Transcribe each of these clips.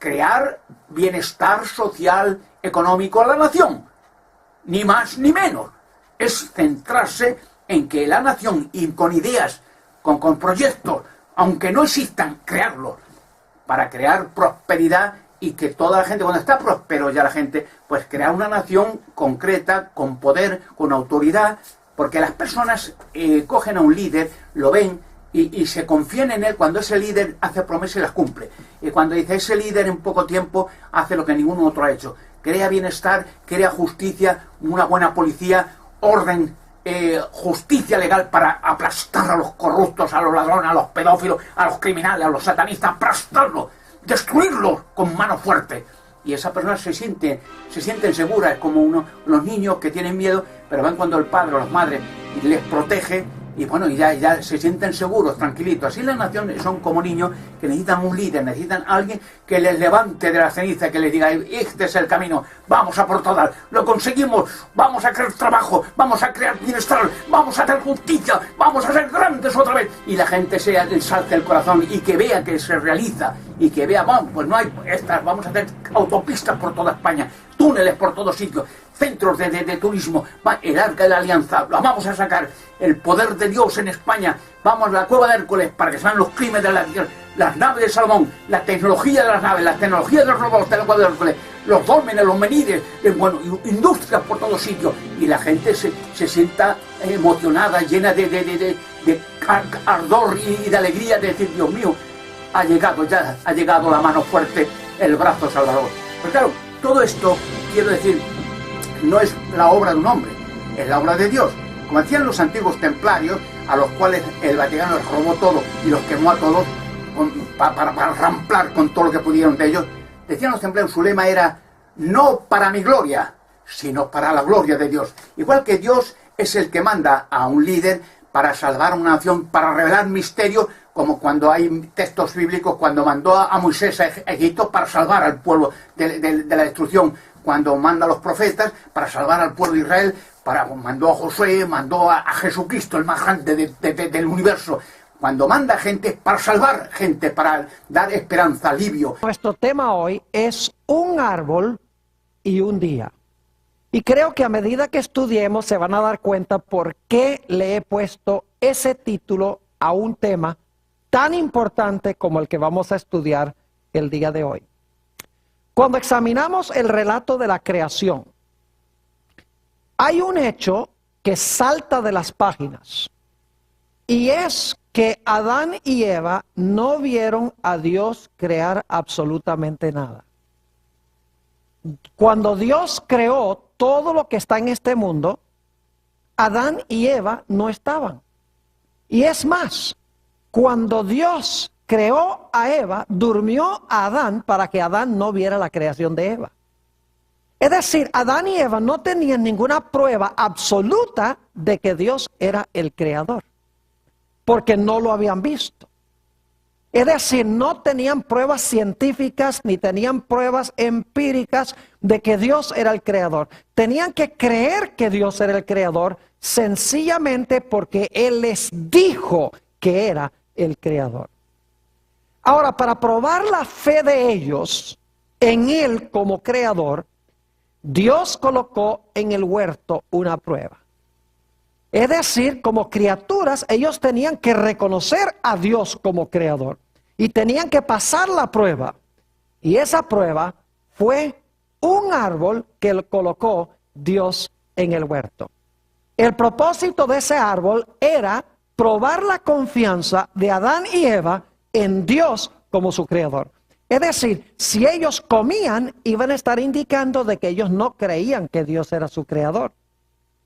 crear bienestar social, económico a la nación. Ni más ni menos. Es centrarse en que la nación, y con ideas, con proyectos, aunque no existan, crearlos, para crear prosperidad y que toda la gente, cuando está próspero ya la gente, pues crear una nación concreta, con poder, con autoridad, porque las personas cogen a un líder, lo ven y se confían en él cuando ese líder hace promesas y las cumple. Y cuando dice ese líder en poco tiempo hace lo que ningún otro ha hecho. Crea bienestar, crea justicia, una buena policía, orden, justicia legal para aplastar a los corruptos, a los ladrones, a los pedófilos, a los criminales, a los satanistas, aplastarlos, destruirlos con mano fuerte. Y esa persona se sienten seguras, como los niños que tienen miedo, pero van cuando el padre o las madres les protege, y bueno, ya se sienten seguros, tranquilitos. Así las naciones son como niños que necesitan un líder, necesitan a alguien que les levante de la ceniza, que les diga, este es el camino, vamos a por todas, lo conseguimos, vamos a crear trabajo, vamos a crear bienestar, vamos a hacer justicia, vamos a ser grandes otra vez. Y la gente se salce el corazón y que vea que se realiza, y que vea, vamos, pues no hay estas, vamos a hacer autopistas por toda España, túneles por todos sitios, centros de turismo, el Arca de la Alianza, lo vamos a sacar, el poder de Dios en España, vamos a la Cueva de Hércules para que sean los crímenes de las naves de Salomón, la tecnología de las naves, la tecnología de los robots de la Cueva de Hércules, los dólmenes, los menires, bueno, industrias por todos sitios, y la gente se sienta emocionada, llena de ardor y de alegría de decir, Dios mío, ha llegado la mano fuerte, el brazo salvador. Pero claro, todo esto, quiero decir, no es la obra de un hombre, es la obra de Dios. Como decían los antiguos templarios, a los cuales el Vaticano les robó todo y los quemó a todos para ramplar con todo lo que pudieron de ellos, decían los templarios, su lema era, no para mi gloria, sino para la gloria de Dios. Igual que Dios es el que manda a un líder para salvar a una nación, para revelar misterios, como cuando hay textos bíblicos, cuando mandó a Moisés a Egipto para salvar al pueblo de la destrucción, cuando manda a los profetas para salvar al pueblo de Israel, mandó a Josué, mandó a Jesucristo, el más grande del universo. Cuando manda gente para salvar gente, para dar esperanza, alivio. Nuestro tema hoy es un árbol y un día. Y creo que a medida que estudiemos se van a dar cuenta por qué le he puesto ese título a un tema tan importante como el que vamos a estudiar el día de hoy. Cuando examinamos el relato de la creación, hay un hecho que salta de las páginas, y es que Adán y Eva no vieron a Dios crear absolutamente nada. Cuando Dios creó todo lo que está en este mundo, Adán y Eva no estaban. Y es más, cuando Dios creó a Eva, durmió a Adán para que Adán no viera la creación de Eva. Es decir, Adán y Eva no tenían ninguna prueba absoluta de que Dios era el creador, porque no lo habían visto. Es decir, no tenían pruebas científicas ni tenían pruebas empíricas de que Dios era el creador. Tenían que creer que Dios era el creador sencillamente porque Él les dijo que era el creador. Ahora, para probar la fe de ellos en Él como creador, Dios colocó en el huerto una prueba. Es decir, como criaturas, ellos tenían que reconocer a Dios como creador y tenían que pasar la prueba. Y esa prueba fue un árbol que colocó Dios en el huerto. El propósito de ese árbol era probar la confianza de Adán y Eva en Dios como su creador. Es decir, si ellos comían, iban a estar indicando de que ellos no creían que Dios era su creador.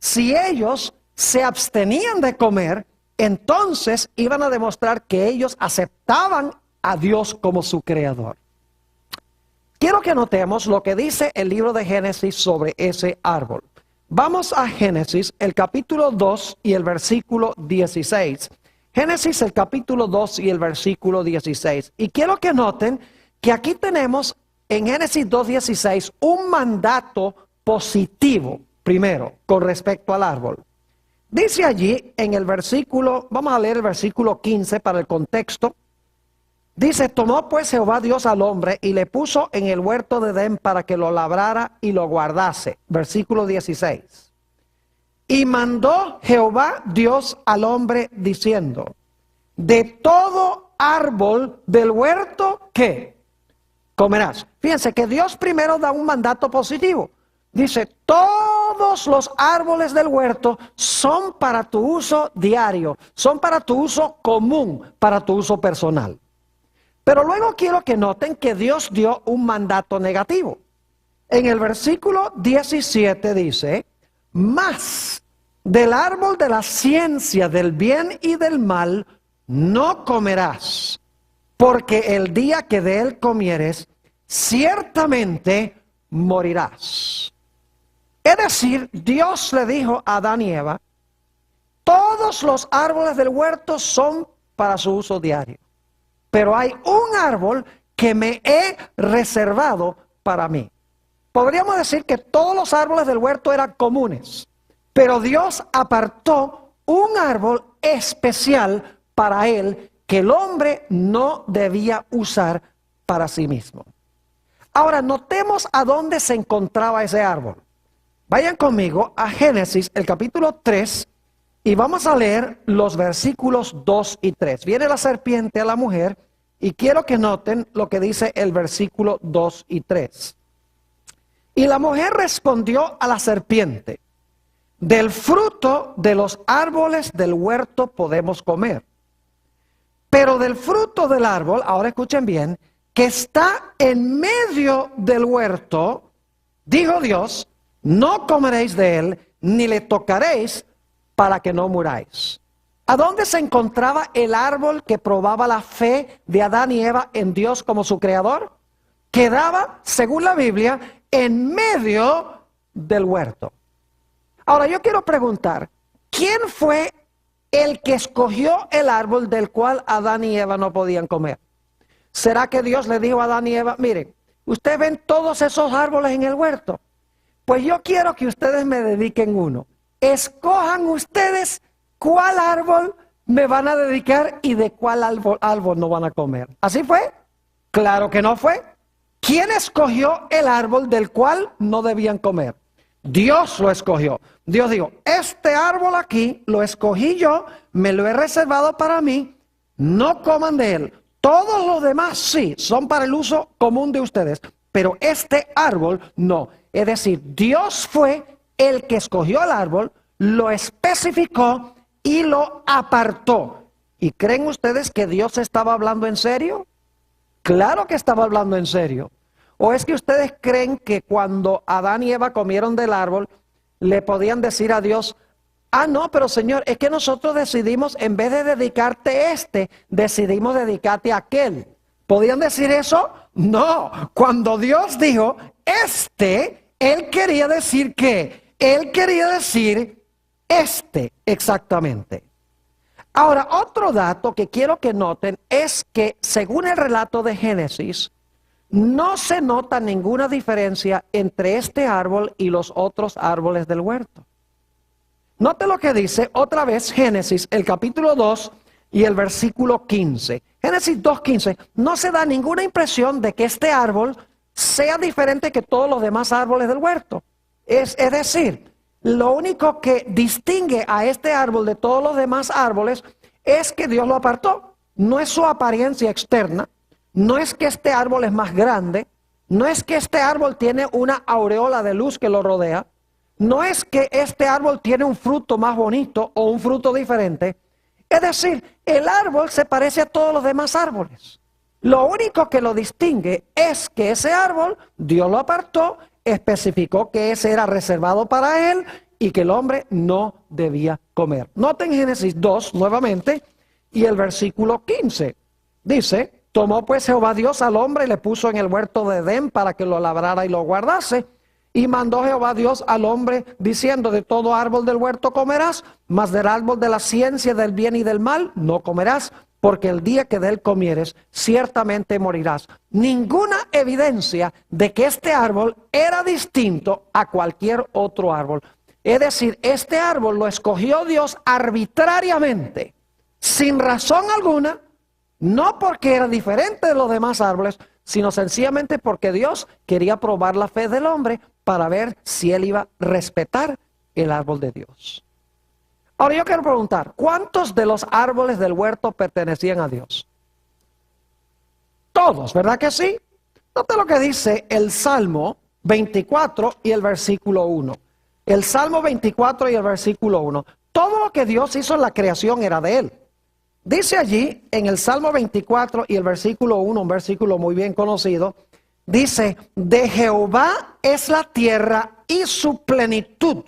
Si ellos se abstenían de comer, entonces iban a demostrar que ellos aceptaban a Dios como su creador. Quiero que notemos lo que dice el libro de Génesis sobre ese árbol. Vamos a Génesis, el capítulo 2 y el versículo 16. Génesis, el capítulo 2 y el versículo 16. Y quiero que noten que aquí tenemos en Génesis 2:16 un mandato positivo, primero, con respecto al árbol. Dice allí en el versículo, vamos a leer el versículo 15 para el contexto. Dice, tomó pues Jehová Dios al hombre y le puso en el huerto de Edén para que lo labrara y lo guardase. Versículo 16. Y mandó Jehová Dios al hombre diciendo, de todo árbol del huerto, ¿qué? Comerás. Fíjense que Dios primero da un mandato positivo. Dice, todos los árboles del huerto son para tu uso diario, son para tu uso común, para tu uso personal. Pero luego quiero que noten que Dios dio un mandato negativo. En el versículo 17 dice, mas del árbol de la ciencia del bien y del mal no comerás, porque el día que de él comieres, ciertamente morirás. Es decir, Dios le dijo a Adán y Eva, todos los árboles del huerto son para su uso diario. Pero hay un árbol que me he reservado para mí. Podríamos decir que todos los árboles del huerto eran comunes, pero Dios apartó un árbol especial para él que el hombre no debía usar para sí mismo. Ahora notemos a dónde se encontraba ese árbol. Vayan conmigo a Génesis, el capítulo 3, y vamos a leer los versículos 2 y 3. Viene la serpiente a la mujer, y quiero que noten lo que dice el versículo 2 y 3. Y la mujer respondió a la serpiente, del fruto de los árboles del huerto podemos comer. Pero del fruto del árbol, ahora escuchen bien, que está en medio del huerto, dijo Dios, no comeréis de él, ni le tocaréis para que no muráis. ¿A dónde se encontraba el árbol que probaba la fe de Adán y Eva en Dios como su creador? Quedaba, según la Biblia, en medio del huerto. Ahora yo quiero preguntar, ¿quién fue el que escogió el árbol del cual Adán y Eva no podían comer? ¿Será que Dios le dijo a Adán y Eva, miren, ustedes ven todos esos árboles en el huerto? Pues yo quiero que ustedes me dediquen uno. Escojan ustedes cuál árbol me van a dedicar y de cuál árbol no van a comer. ¿Así fue? Claro que no fue. ¿Quién escogió el árbol del cual no debían comer? Dios lo escogió. Dios dijo, este árbol aquí lo escogí yo, me lo he reservado para mí, no coman de él. Todos los demás sí, son para el uso común de ustedes, pero este árbol no. Es decir, Dios fue el que escogió el árbol, lo especificó y lo apartó. ¿Y creen ustedes que Dios estaba hablando en serio? Claro que estaba hablando en serio. ¿O es que ustedes creen que cuando Adán y Eva comieron del árbol, le podían decir a Dios, ah, no, pero Señor, es que nosotros decidimos, en vez de dedicarte decidimos dedicarte a aquel? ¿Podían decir eso? No. Cuando Dios dijo, Él quería decir ¿qué? Él quería decir exactamente. Ahora, otro dato que quiero que noten es que, según el relato de Génesis, no se nota ninguna diferencia entre este árbol y los otros árboles del huerto. Note lo que dice otra vez Génesis, el capítulo 2 y el versículo 15. Génesis 2:15, no se da ninguna impresión de que este árbol sea diferente que todos los demás árboles del huerto. Es decir, lo único que distingue a este árbol de todos los demás árboles es que Dios lo apartó. No es su apariencia externa, no es que este árbol es más grande, no es que este árbol tiene una aureola de luz que lo rodea, no es que este árbol tiene un fruto más bonito o un fruto diferente. Es decir, el árbol se parece a todos los demás árboles. Lo único que lo distingue es que ese árbol, Dios lo apartó, especificó que ese era reservado para él y que el hombre no debía comer. Noten Génesis 2 nuevamente y el versículo 15. Dice, tomó pues Jehová Dios al hombre y le puso en el huerto de Edén para que lo labrara y lo guardase. Y mandó Jehová Dios al hombre diciendo, de todo árbol del huerto comerás, mas del árbol de la ciencia del bien y del mal no comerás, porque el día que de él comieres, ciertamente morirás. Ninguna evidencia de que este árbol era distinto a cualquier otro árbol. Es decir, este árbol lo escogió Dios arbitrariamente, sin razón alguna, No porque era diferente de los demás árboles, sino sencillamente porque Dios quería probar la fe del hombre para ver si él iba a respetar el árbol de Dios. Ahora yo quiero preguntar, ¿cuántos de los árboles del huerto pertenecían a Dios? Todos, ¿verdad que sí? Nota lo que dice el Salmo 24 y el versículo 1. El Salmo 24 y el versículo 1. Todo lo que Dios hizo en la creación era de Él. Dice allí en el Salmo 24 y el versículo 1, un versículo muy bien conocido, dice, de Jehová es la tierra y su plenitud,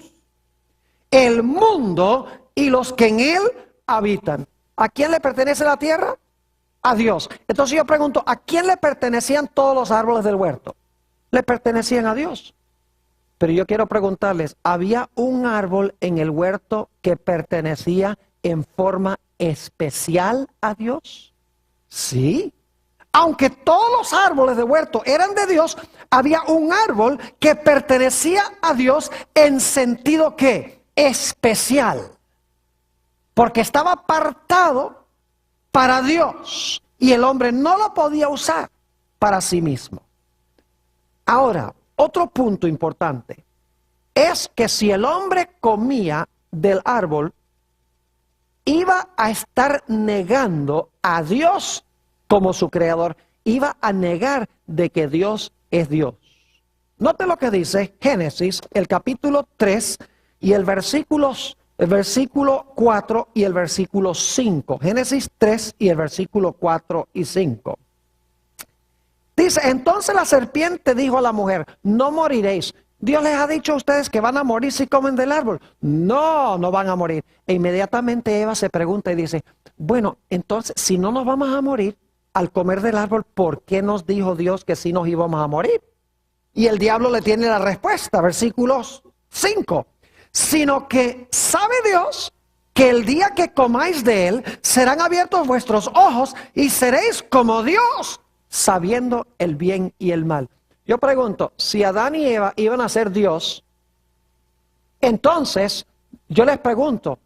el mundo y los que en él habitan. ¿A quién le pertenece la tierra? A Dios. Entonces yo pregunto, ¿a quién le pertenecían todos los árboles del huerto? Le pertenecían a Dios. Pero yo quiero preguntarles, ¿había un árbol en el huerto que pertenecía en forma especial a Dios? Sí. Aunque todos los árboles del huerto eran de Dios, había un árbol que pertenecía a Dios en sentido ¿qué? Especial. Porque estaba apartado para Dios y el hombre no lo podía usar para sí mismo. Ahora, otro punto importante es que si el hombre comía del árbol, iba a estar negando a Dios como su creador. Iba a negar de que Dios es Dios. Note lo que dice Génesis, el capítulo 3 y el versículo 4 y el versículo 5. Génesis 3 y el versículo 4 y 5. Dice, entonces la serpiente dijo a la mujer, no moriréis. Dios les ha dicho a ustedes que van a morir si comen del árbol. No, no van a morir. E inmediatamente Eva se pregunta y dice, bueno, entonces si no nos vamos a morir al comer del árbol, ¿por qué nos dijo Dios que sí nos íbamos a morir? Y el diablo le tiene la respuesta, versículos 5. Sino que sabe Dios que el día que comáis de él, serán abiertos vuestros ojos y seréis como Dios, sabiendo el bien y el mal. Yo pregunto, si Adán y Eva iban a ser Dios, entonces, yo les pregunto,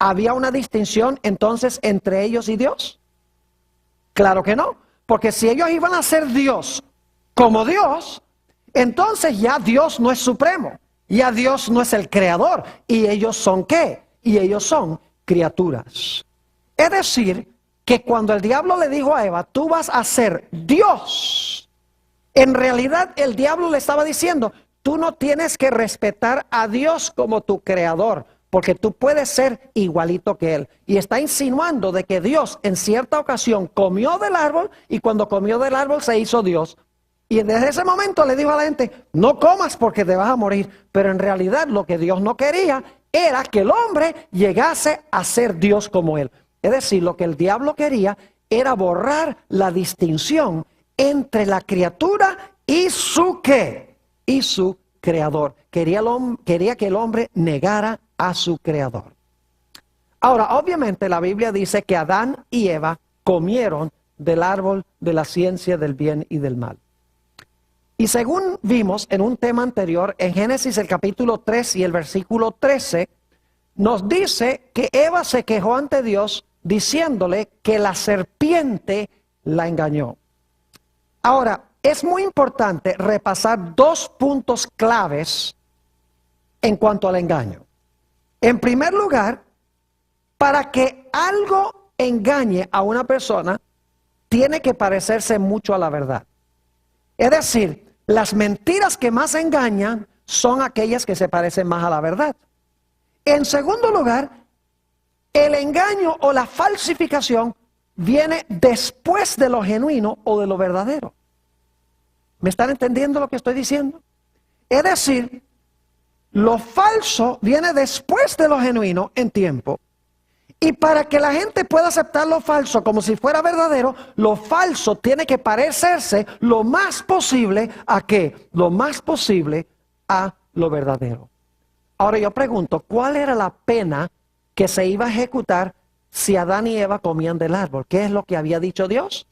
¿había una distinción entonces entre ellos y Dios? Claro que no, porque si ellos iban a ser Dios como Dios, entonces ya Dios no es supremo, ya Dios no es el creador, y ellos son ¿qué? Y ellos son criaturas. Es decir, que cuando el diablo le dijo a Eva, tú vas a ser Dios, en realidad el diablo le estaba diciendo, tú no tienes que respetar a Dios como tu creador, porque tú puedes ser igualito que él. Y está insinuando de que Dios en cierta ocasión comió del árbol y cuando comió del árbol se hizo Dios. Y desde ese momento le dijo a la gente, no comas porque te vas a morir. Pero en realidad lo que Dios no quería era que el hombre llegase a ser Dios como él. Es decir, lo que el diablo quería era borrar la distinción entre la criatura y su ¿qué? Y su creador. Quería que el hombre negara a su creador. Ahora, obviamente la Biblia dice que Adán y Eva comieron del árbol de la ciencia del bien y del mal. Y según vimos en un tema anterior, en Génesis el capítulo 3 y el versículo 13, nos dice que Eva se quejó ante Dios diciéndole que la serpiente la engañó. Ahora, es muy importante repasar dos puntos claves en cuanto al engaño. En primer lugar, para que algo engañe a una persona, tiene que parecerse mucho a la verdad. Es decir, las mentiras que más engañan son aquellas que se parecen más a la verdad. En segundo lugar, el engaño o la falsificación viene después de lo genuino o de lo verdadero. ¿Me están entendiendo lo que estoy diciendo? Es decir, lo falso viene después de lo genuino en tiempo. Y para que la gente pueda aceptar lo falso como si fuera verdadero, lo falso tiene que parecerse lo más posible ¿a qué? Lo más posible a lo verdadero. Ahora yo pregunto, ¿cuál era la pena que se iba a ejecutar si Adán y Eva comían del árbol? ¿Qué es lo que había dicho Dios?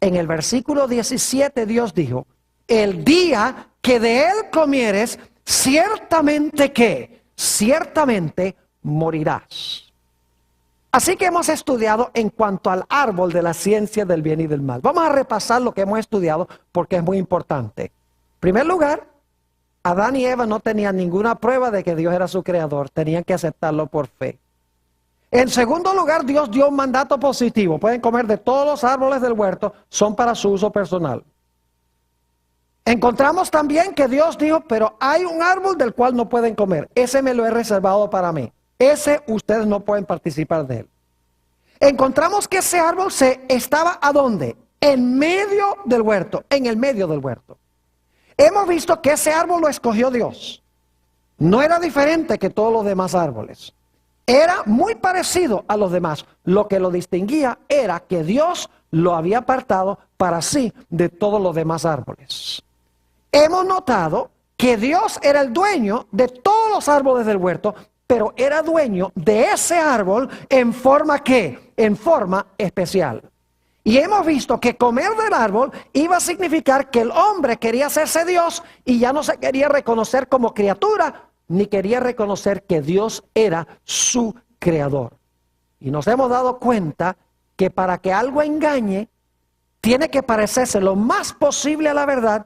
En el versículo 17 Dios dijo, el día que de él comieres, ciertamente que, ciertamente morirás. Así que hemos estudiado en cuanto al árbol de la ciencia del bien y del mal. Vamos a repasar lo que hemos estudiado porque es muy importante. En primer lugar, Adán y Eva no tenían ninguna prueba de que Dios era su creador. Tenían que aceptarlo por fe. En segundo lugar, Dios dio un mandato positivo. Pueden comer de todos los árboles del huerto, son para su uso personal. Encontramos también que Dios dijo, pero hay un árbol del cual no pueden comer. Ese me lo he reservado para mí. Ese ustedes no pueden participar de él. Encontramos que ese árbol estaba ¿a dónde? En medio del huerto, en el medio del huerto. Hemos visto que ese árbol lo escogió Dios. No era diferente que todos los demás árboles. Era muy parecido a los demás. Lo que lo distinguía era que Dios lo había apartado para sí de todos los demás árboles. Hemos notado que Dios era el dueño de todos los árboles del huerto, pero era dueño de ese árbol en forma ¿qué? En forma especial. Y hemos visto que comer del árbol iba a significar que el hombre quería hacerse Dios y ya no se quería reconocer como criatura, ni quería reconocer que Dios era su creador. Y nos hemos dado cuenta que para que algo engañe, tiene que parecerse lo más posible a la verdad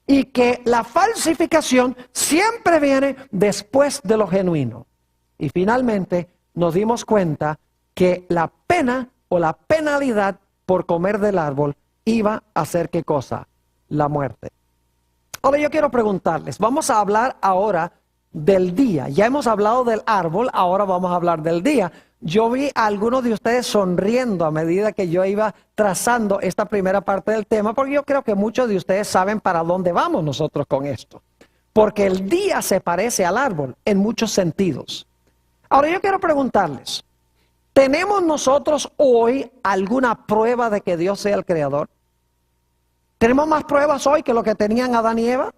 y que la falsificación siempre viene después de lo genuino. Y finalmente nos dimos cuenta que la pena o la penalidad por comer del árbol iba a ser ¿qué cosa? La muerte. Ahora yo quiero preguntarles, vamos a hablar ahora del día. Ya hemos hablado del árbol, ahora vamos a hablar del día. Yo vi a algunos de ustedes sonriendo a medida que yo iba trazando esta primera parte del tema, porque yo creo que muchos de ustedes saben para dónde vamos nosotros con esto. Porque el día se parece al árbol en muchos sentidos. Ahora yo quiero preguntarles, ¿tenemos nosotros hoy alguna prueba de que Dios sea el creador? ¿Tenemos más pruebas hoy que lo que tenían Adán y Eva?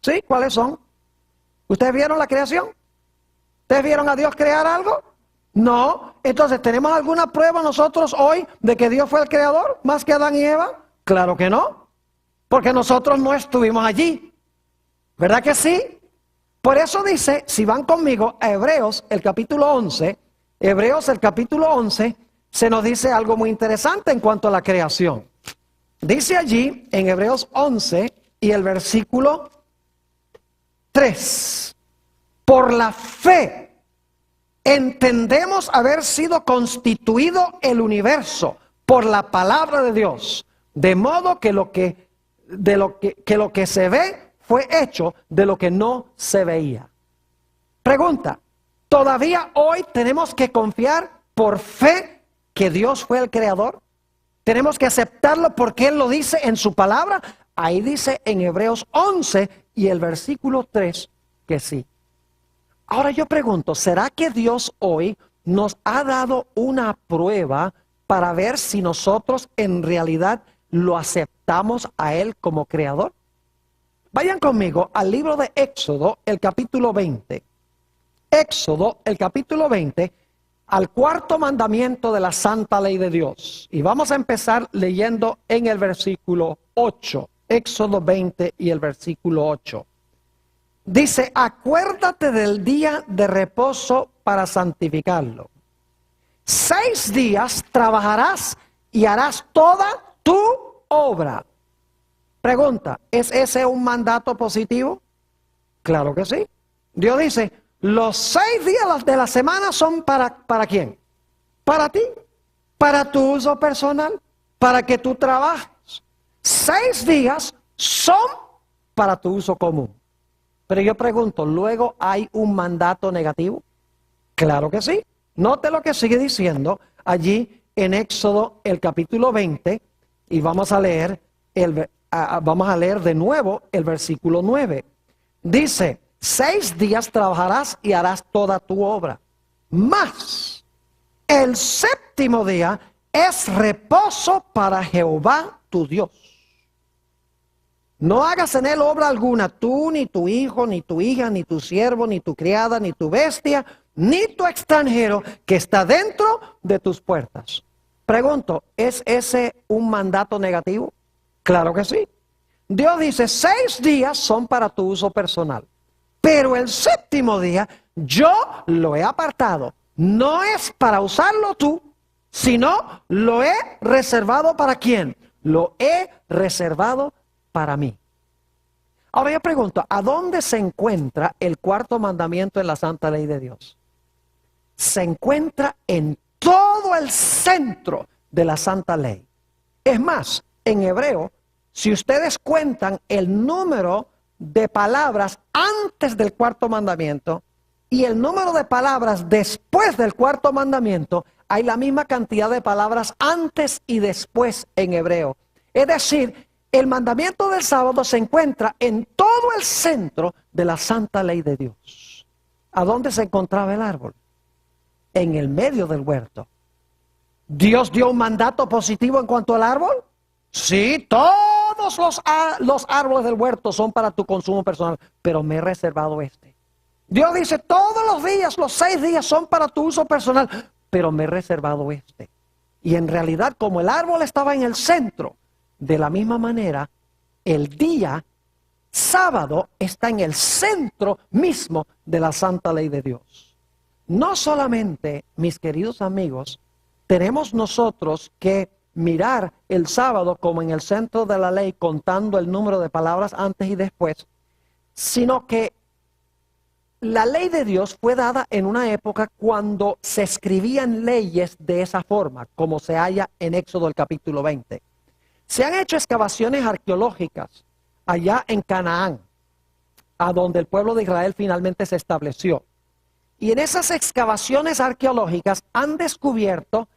¿Sí? ¿Cuáles son? ¿Ustedes vieron la creación? ¿Ustedes vieron a Dios crear algo? No. Entonces, ¿tenemos alguna prueba nosotros hoy de que Dios fue el creador más que Adán y Eva? Claro que no. Porque nosotros no estuvimos allí. ¿Verdad que sí? Por eso dice, si van conmigo a Hebreos, el capítulo 11, Hebreos, el capítulo 11, se nos dice algo muy interesante en cuanto a la creación. Dice allí, en Hebreos 11 y el versículo 3, por la fe entendemos haber sido constituido el universo por la palabra de Dios, de modo que lo que se ve fue hecho de lo que no se veía. Pregunta, ¿todavía hoy tenemos que confiar por fe que Dios fue el creador? ¿Tenemos que aceptarlo porque Él lo dice en su palabra? Ahí dice en Hebreos 11 y el versículo 3 que sí. Ahora yo pregunto, ¿será que Dios hoy nos ha dado una prueba para ver si nosotros en realidad lo aceptamos a Él como creador? Vayan conmigo al libro de Éxodo, el capítulo 20. Éxodo, el capítulo 20, al cuarto mandamiento de la santa ley de Dios. Y vamos a empezar leyendo en el versículo 8. Éxodo 20 y el versículo 8. Dice, acuérdate del día de reposo para santificarlo. 6 días trabajarás y harás toda tu obra. Pregunta, ¿es ese un mandato positivo? Claro que sí. Dios dice, los 6 días de la semana son ¿para quién? Para ti, para tu uso personal, para que tú trabajes. 6 días son para tu uso común. Pero yo pregunto, ¿luego hay un mandato negativo? Claro que sí. Note lo que sigue diciendo allí en Éxodo el capítulo 20 y vamos a leer de nuevo el versículo 9. Dice, 6 días trabajarás y harás toda tu obra. Mas el séptimo día es reposo para Jehová tu Dios. No hagas en él obra alguna, tú, ni tu hijo, ni tu hija, ni tu siervo, ni tu criada, ni tu bestia, ni tu extranjero que está dentro de tus puertas. Pregunto, ¿es ese un mandato negativo? Claro que sí. Dios dice, 6 días son para tu uso personal, pero el séptimo día yo lo he apartado no es para usarlo tú, sino lo he reservado para quién. Lo he reservado para mí. Ahora yo pregunto, ¿a dónde se encuentra el cuarto mandamiento en la santa ley de Dios? Se encuentra en todo el centro de la santa ley. Es más, en hebreo, si ustedes cuentan el número de palabras antes del cuarto mandamiento y el número de palabras después del cuarto mandamiento, hay la misma cantidad de palabras antes y después en hebreo. Es decir, el mandamiento del sábado se encuentra en todo el centro de la santa ley de Dios. ¿A dónde se encontraba el árbol? En el medio del huerto. ¿Dios dio un mandato positivo en cuanto al árbol? Sí, todos los árboles del huerto son para tu consumo personal, pero me he reservado este. Dios dice, todos los días, los 6 días son para tu uso personal, pero me he reservado este. Y en realidad, como el árbol estaba en el centro, de la misma manera, el día sábado está en el centro mismo de la santa ley de Dios. No solamente, mis queridos amigos, tenemos nosotros que mirar el sábado como en el centro de la ley, contando el número de palabras antes y después, sino que la ley de Dios fue dada en una época cuando se escribían leyes de esa forma, como se halla en Éxodo el capítulo 20. Se han hecho excavaciones arqueológicas allá en Canaán, a donde el pueblo de Israel finalmente se estableció. Y en esas excavaciones arqueológicas han descubierto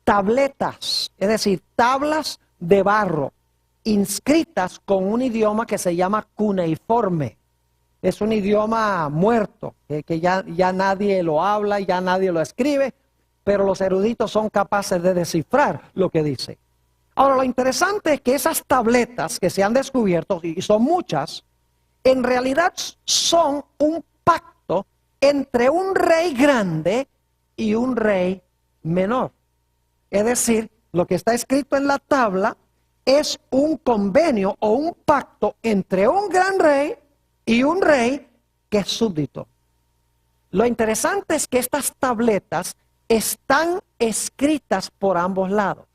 tabletas, es decir, tablas de barro, inscritas con un idioma que se llama cuneiforme. Es un idioma muerto, que ya nadie lo habla, ya nadie lo escribe, pero los eruditos son capaces de descifrar lo que dice. Ahora, lo interesante es que esas tabletas que se han descubierto, y son muchas, en realidad son un pacto entre un rey grande y un rey menor. Es decir, lo que está escrito en la tabla es un convenio o un pacto entre un gran rey y un rey que es súbdito. Lo interesante es que estas tabletas están escritas por ambos lados.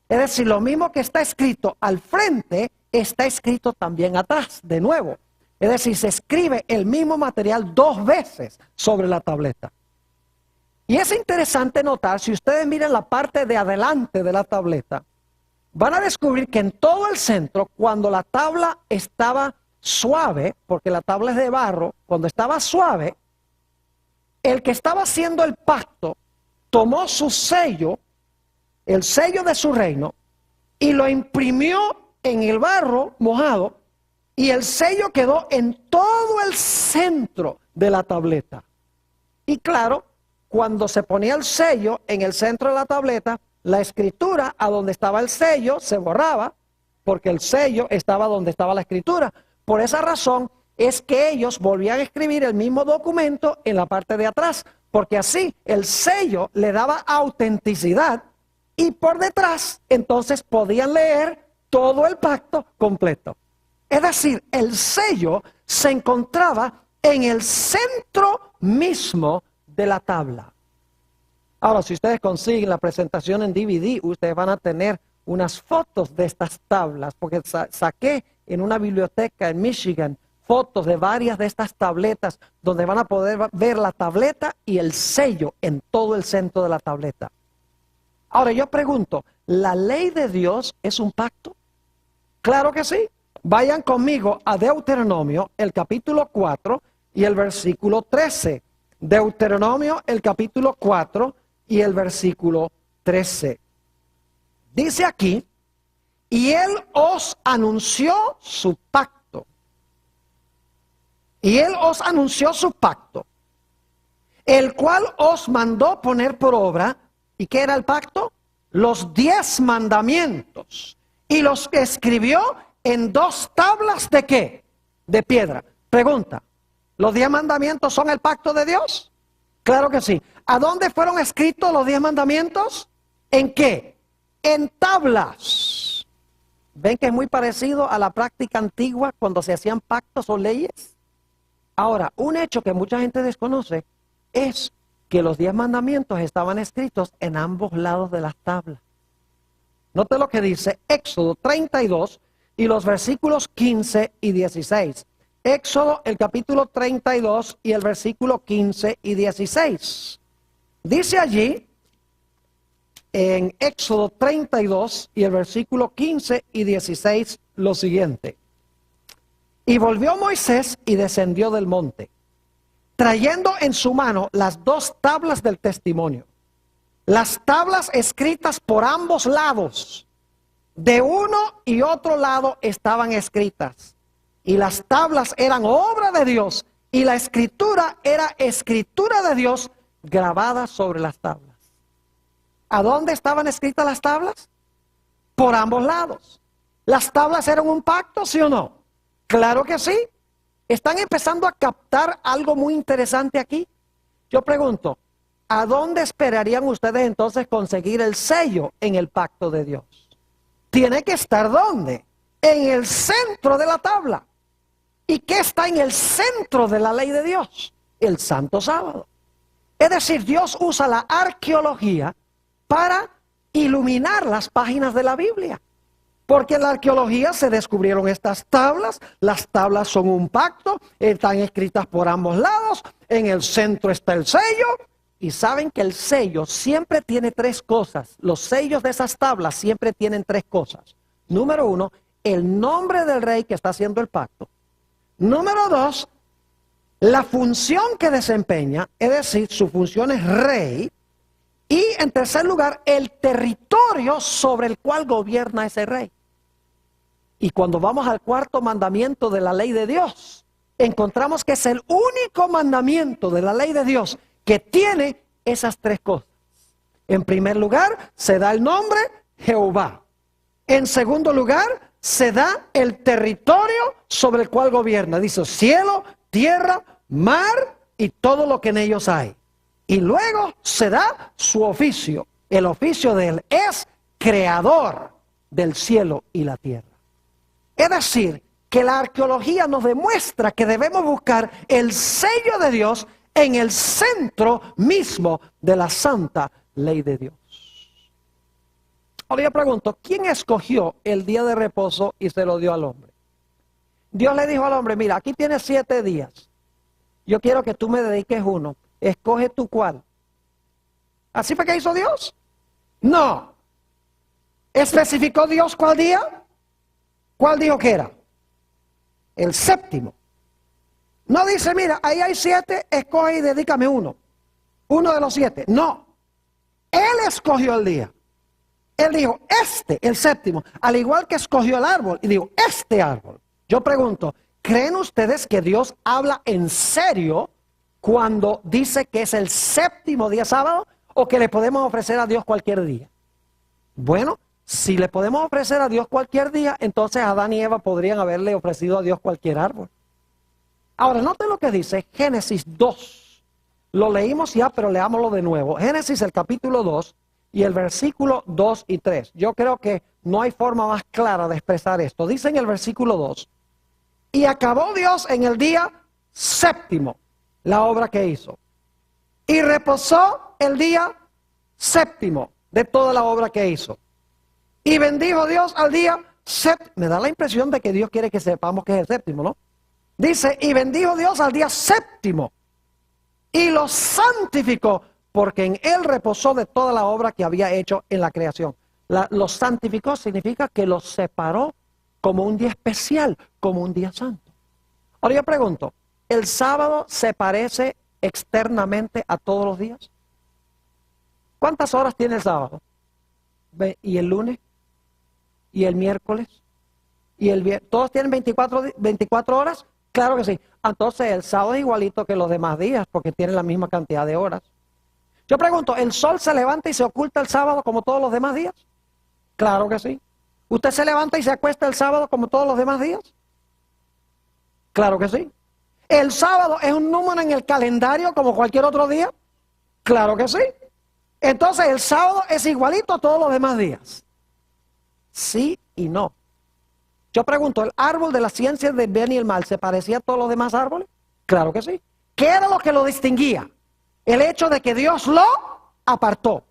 Es decir, lo mismo que está escrito al frente, está escrito también atrás, de nuevo. Es decir, se escribe el mismo material 2 veces sobre la tableta. Y es interesante notar, si ustedes miran la parte de adelante de la tableta, van a descubrir que en todo el centro, cuando la tabla estaba suave, porque la tabla es de barro, cuando estaba suave, el que estaba haciendo el pacto tomó su sello, el sello de su reino, y lo imprimió en el barro mojado, y el sello quedó en todo el centro de la tableta. Y claro, cuando se ponía el sello en el centro de la tableta, la escritura a donde estaba el sello se borraba, porque el sello estaba donde estaba la escritura. Por esa razón es que ellos volvían a escribir el mismo documento en la parte de atrás, porque así el sello le daba autenticidad y por detrás entonces podían leer todo el pacto completo. Es decir, el sello se encontraba en el centro mismo de la tabla. Ahora, si ustedes consiguen la presentación en DVD, ustedes van a tener unas fotos de estas tablas, porque saqué en una biblioteca en Michigan fotos de varias de estas tabletas, donde van a poder ver la tableta y el sello en todo el centro de la tableta. Ahora yo pregunto, ¿la ley de Dios es un pacto? Claro que sí. Vayan conmigo a Deuteronomio, el capítulo 4 y el versículo 13. Deuteronomio, el capítulo 4 y el versículo 13. Dice aquí, y él os anunció su pacto. Y él os anunció su pacto, el cual os mandó poner por obra. ¿Y qué era el pacto? Los 10 mandamientos. Y los escribió en 2 tablas de ¿qué? De piedra. Pregunta, ¿los 10 mandamientos son el pacto de Dios? Claro que sí. ¿A dónde fueron escritos los 10 mandamientos? ¿En qué? En tablas. ¿Ven que es muy parecido a la práctica antigua cuando se hacían pactos o leyes? Ahora, un hecho que mucha gente desconoce es que los 10 mandamientos estaban escritos en ambos lados de las tablas. Note lo que dice Éxodo 32 y los versículos 15 y 16. Éxodo, el capítulo 32 y el versículo 15 y 16. Dice allí, en Éxodo 32 y el versículo 15 y 16, lo siguiente. Y volvió Moisés y descendió del monte, trayendo en su mano las 2 tablas del testimonio. Las tablas escritas por ambos lados, de uno y otro lado estaban escritas. Y las tablas eran obra de Dios, y la escritura era escritura de Dios grabada sobre las tablas. ¿A dónde estaban escritas las tablas? Por ambos lados. ¿Las tablas eran un pacto, sí o no? Claro que sí. Están empezando a captar algo muy interesante aquí. Yo pregunto, ¿a dónde esperarían ustedes entonces conseguir el sello en el pacto de Dios? Tiene que estar ¿dónde? En el centro de la tabla. ¿Y qué está en el centro de la ley de Dios? El Santo Sábado. Es decir, Dios usa la arqueología para iluminar las páginas de la Biblia. Porque en la arqueología se descubrieron estas tablas. Las tablas son un pacto, están escritas por ambos lados. En el centro está el sello. Y saben que el sello siempre tiene 3 cosas. Los sellos de esas tablas siempre tienen 3 cosas. Número 1, el nombre del rey que está haciendo el pacto. Número 2, la función que desempeña, es decir, su función es rey. Y en tercer lugar, el territorio sobre el cual gobierna ese rey. Y cuando vamos al 4º mandamiento de la ley de Dios, encontramos que es el único mandamiento de la ley de Dios que tiene esas 3 cosas. En primer lugar, se da el nombre Jehová. En segundo lugar, se da el territorio sobre el cual gobierna. Dice cielo, tierra, mar y todo lo que en ellos hay. Y luego se da su oficio. El oficio de él es creador del cielo y la tierra. Es decir, que la arqueología nos demuestra que debemos buscar el sello de Dios en el centro mismo de la santa ley de Dios. Ahora yo pregunto, ¿quién escogió el día de reposo y se lo dio al hombre? Dios le dijo al hombre, mira, aquí tienes 7 días. Yo quiero que tú me dediques uno. Escoge tú cuál. ¿Así fue que hizo Dios? No. ¿Especificó Dios cuál día? ¿Cuál dijo que era? El 7º. No dice, mira, ahí hay 7, escoge y dedícame uno. Uno de los 7. No. Él escogió el día. Él dijo, el 7º, al igual que escogió el árbol, y dijo, este árbol. Yo pregunto, ¿creen ustedes que Dios habla en serio cuando dice que es el 7º día sábado o que le podemos ofrecer a Dios cualquier día? Bueno, si le podemos ofrecer a Dios cualquier día, entonces Adán y Eva podrían haberle ofrecido a Dios cualquier árbol. Ahora, noten lo que dice Génesis 2. Lo leímos ya, pero leámoslo de nuevo. Génesis, el capítulo 2. Y el versículo 2 y 3. Yo creo que no hay forma más clara de expresar esto. Dice en el versículo 2. Y acabó Dios en el día 7º la obra que hizo. Y reposó el día 7º de toda la obra que hizo. Y bendijo Dios al día 7º. Me da la impresión de que Dios quiere que sepamos que es el 7º, ¿no? Dice, y bendijo Dios al día 7º. Y lo santificó, porque en él reposó de toda la obra que había hecho en la creación. Lo santificó significa que lo separó como un día especial, como un día santo. Ahora yo pregunto, ¿el sábado se parece externamente a todos los días? ¿Cuántas horas tiene el sábado? ¿Y el lunes? ¿Y el miércoles? ¿Y el viernes? ¿Todos tienen 24 horas? Claro que sí. Entonces el sábado es igualito que los demás días porque tienen la misma cantidad de horas. Yo pregunto, ¿el sol se levanta y se oculta el sábado como todos los demás días? Claro que sí. ¿Usted se levanta y se acuesta el sábado como todos los demás días? Claro que sí. ¿El sábado es un número en el calendario como cualquier otro día? Claro que sí. Entonces el sábado es igualito a todos los demás días. Sí y no. Yo pregunto, ¿el árbol de la ciencia del bien y el mal se parecía a todos los demás árboles? Claro que sí. ¿Qué era lo que lo distinguía? El hecho de que Dios lo apartó.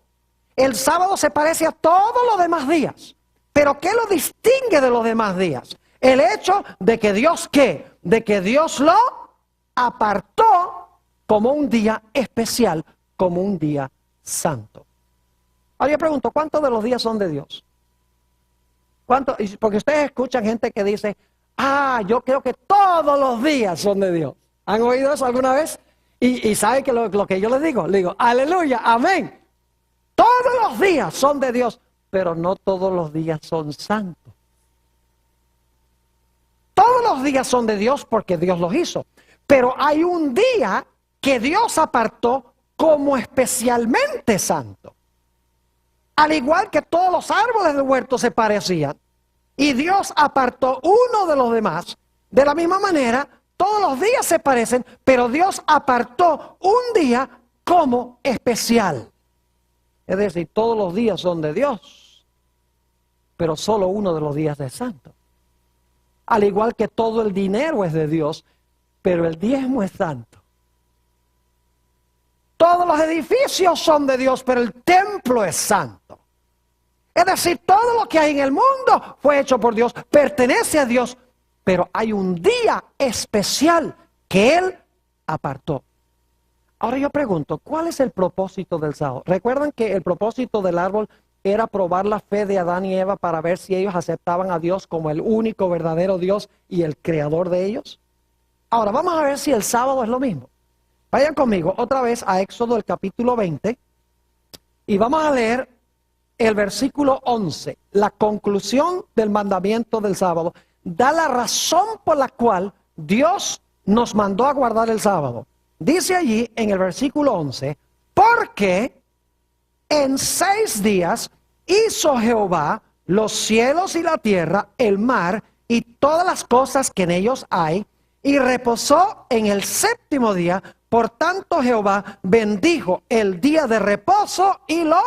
El sábado se parece a todos los demás días. Pero ¿qué lo distingue de los demás días? El hecho de que Dios, ¿qué? De que Dios lo apartó como un día especial, como un día santo. Ahora yo pregunto, ¿cuántos de los días son de Dios? ¿Cuántos? Porque ustedes escuchan gente que dice, yo creo que todos los días son de Dios. ¿Han oído eso alguna vez? Y ¿saben que lo que yo les digo? Le digo, aleluya, amén. Todos los días son de Dios, pero no todos los días son santos. Todos los días son de Dios porque Dios los hizo. Pero hay un día que Dios apartó como especialmente santo. Al igual que todos los árboles del huerto se parecían. Y Dios apartó uno de los demás. De la misma manera, todos los días se parecen, pero Dios apartó un día como especial. Es decir, todos los días son de Dios, pero solo uno de los días es santo. Al igual que todo el dinero es de Dios, pero el diezmo es santo. Todos los edificios son de Dios, pero el templo es santo. Es decir, todo lo que hay en el mundo fue hecho por Dios, pertenece a Dios, pero hay un día especial que Él apartó. Ahora yo pregunto, ¿cuál es el propósito del sábado? ¿Recuerdan que el propósito del árbol era probar la fe de Adán y Eva para ver si ellos aceptaban a Dios como el único verdadero Dios y el creador de ellos? Ahora vamos a ver si el sábado es lo mismo. Vayan conmigo otra vez a Éxodo el capítulo 20 y vamos a leer el versículo 11. La conclusión del mandamiento del sábado da la razón por la cual Dios nos mandó a guardar el sábado. Dice allí en el versículo 11, porque en 6 días hizo Jehová los cielos y la tierra, el mar y todas las cosas que en ellos hay, y reposó en el 7º día. Por tanto Jehová bendijo el día de reposo y lo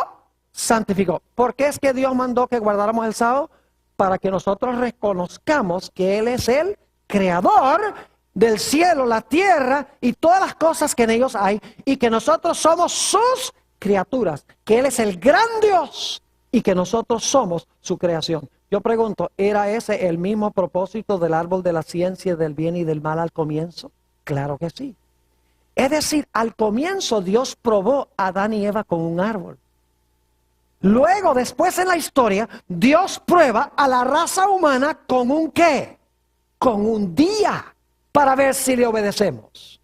santificó. ¿Por qué es que Dios mandó que guardáramos el sábado? Para que nosotros reconozcamos que Él es el creador del cielo, la tierra y todas las cosas que en ellos hay, y que nosotros somos sus criaturas, que Él es el gran Dios y que nosotros somos su creación. Yo pregunto, ¿era ese el mismo propósito del árbol de la ciencia del bien y del mal al comienzo? Claro que sí. Es decir, al comienzo Dios probó a Adán y Eva con un árbol. Luego, después en la historia, Dios prueba a la raza humana con un ¿qué? Con un día, para ver si le obedecemos.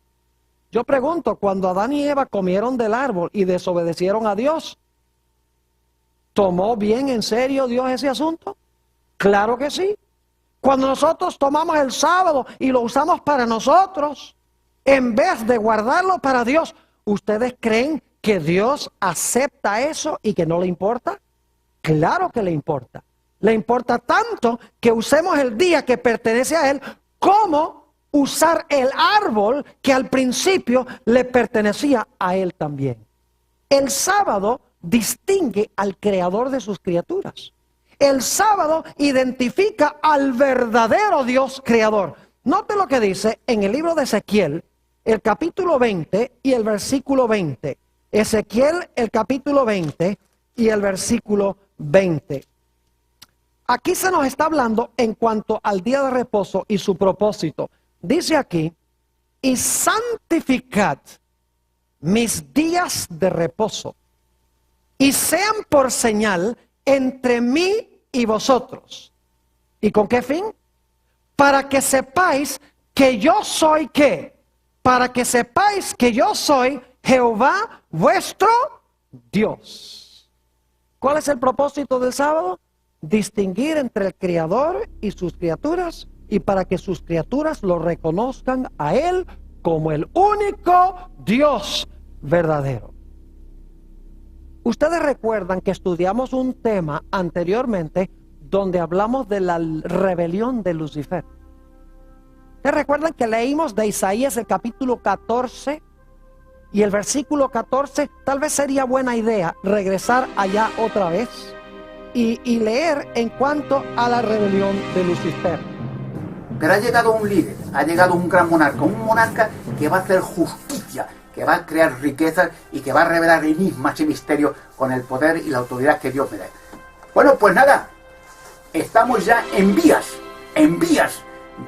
Yo pregunto, cuando Adán y Eva comieron del árbol y desobedecieron a Dios, ¿tomó bien en serio Dios ese asunto? Claro que sí. Cuando nosotros tomamos el sábado y lo usamos para nosotros, en vez de guardarlo para Dios, ¿ustedes creen que Dios acepta eso y que no le importa? Claro que le importa. Le importa tanto que usemos el día que pertenece a Él como usar el árbol que al principio le pertenecía a Él también. El sábado distingue al creador de sus criaturas. El sábado identifica al verdadero Dios creador. Note lo que dice en el libro de Ezequiel, el capítulo 20 y el versículo 20. Ezequiel, el capítulo 20 y el versículo 20. Aquí se nos está hablando en cuanto al día de reposo y su propósito. Dice aquí, y santificad mis días de reposo, y sean por señal entre mí y vosotros. ¿Y con qué fin? Para que sepáis que yo soy ¿qué? Para que sepáis que yo soy Jehová vuestro Dios. ¿Cuál es el propósito del sábado? Distinguir entre el Creador y sus criaturas, y para que sus criaturas lo reconozcan a Él como el único Dios verdadero. Ustedes recuerdan que estudiamos un tema anteriormente donde hablamos de la rebelión de Lucifer. ¿Ustedes recuerdan que leímos de Isaías el capítulo 14 y el versículo 14? Tal vez sería buena idea regresar allá otra vez y leer en cuanto a la rebelión de Lucifer. Pero ha llegado un líder, ha llegado un gran monarca que va a hacer justicia, que va a crear riquezas y que va a revelar enigmas y misterios con el poder y la autoridad que Dios me da. Bueno, pues nada, estamos ya en vías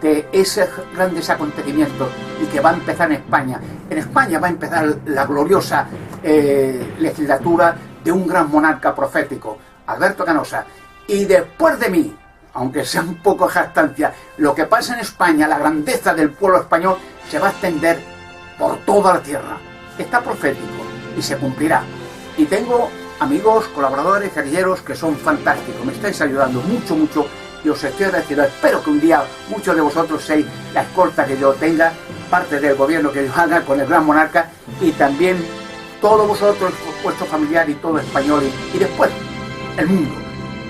de esos grandes acontecimientos y que va a empezar en España. En España va a empezar la gloriosa legislatura de un gran monarca profético, Alberto Canosa. Y después de mí, aunque sea un poco jactancia, lo que pasa en España, la grandeza del pueblo español, se va a extender por toda la tierra. Está profético y se cumplirá. Y tengo amigos, colaboradores, guerrilleros que son fantásticos. Me estáis ayudando mucho y os estoy agradecido. Espero que un día muchos de vosotros seáis la escolta que yo tenga, parte del gobierno que yo haga con el gran monarca, y también todos vosotros, vuestro familiar y todo español, y después el mundo,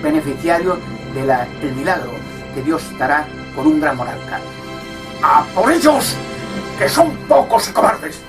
beneficiario del milagro que Dios dará con un gran monarca. ¡A por ellos, que son pocos y cobardes!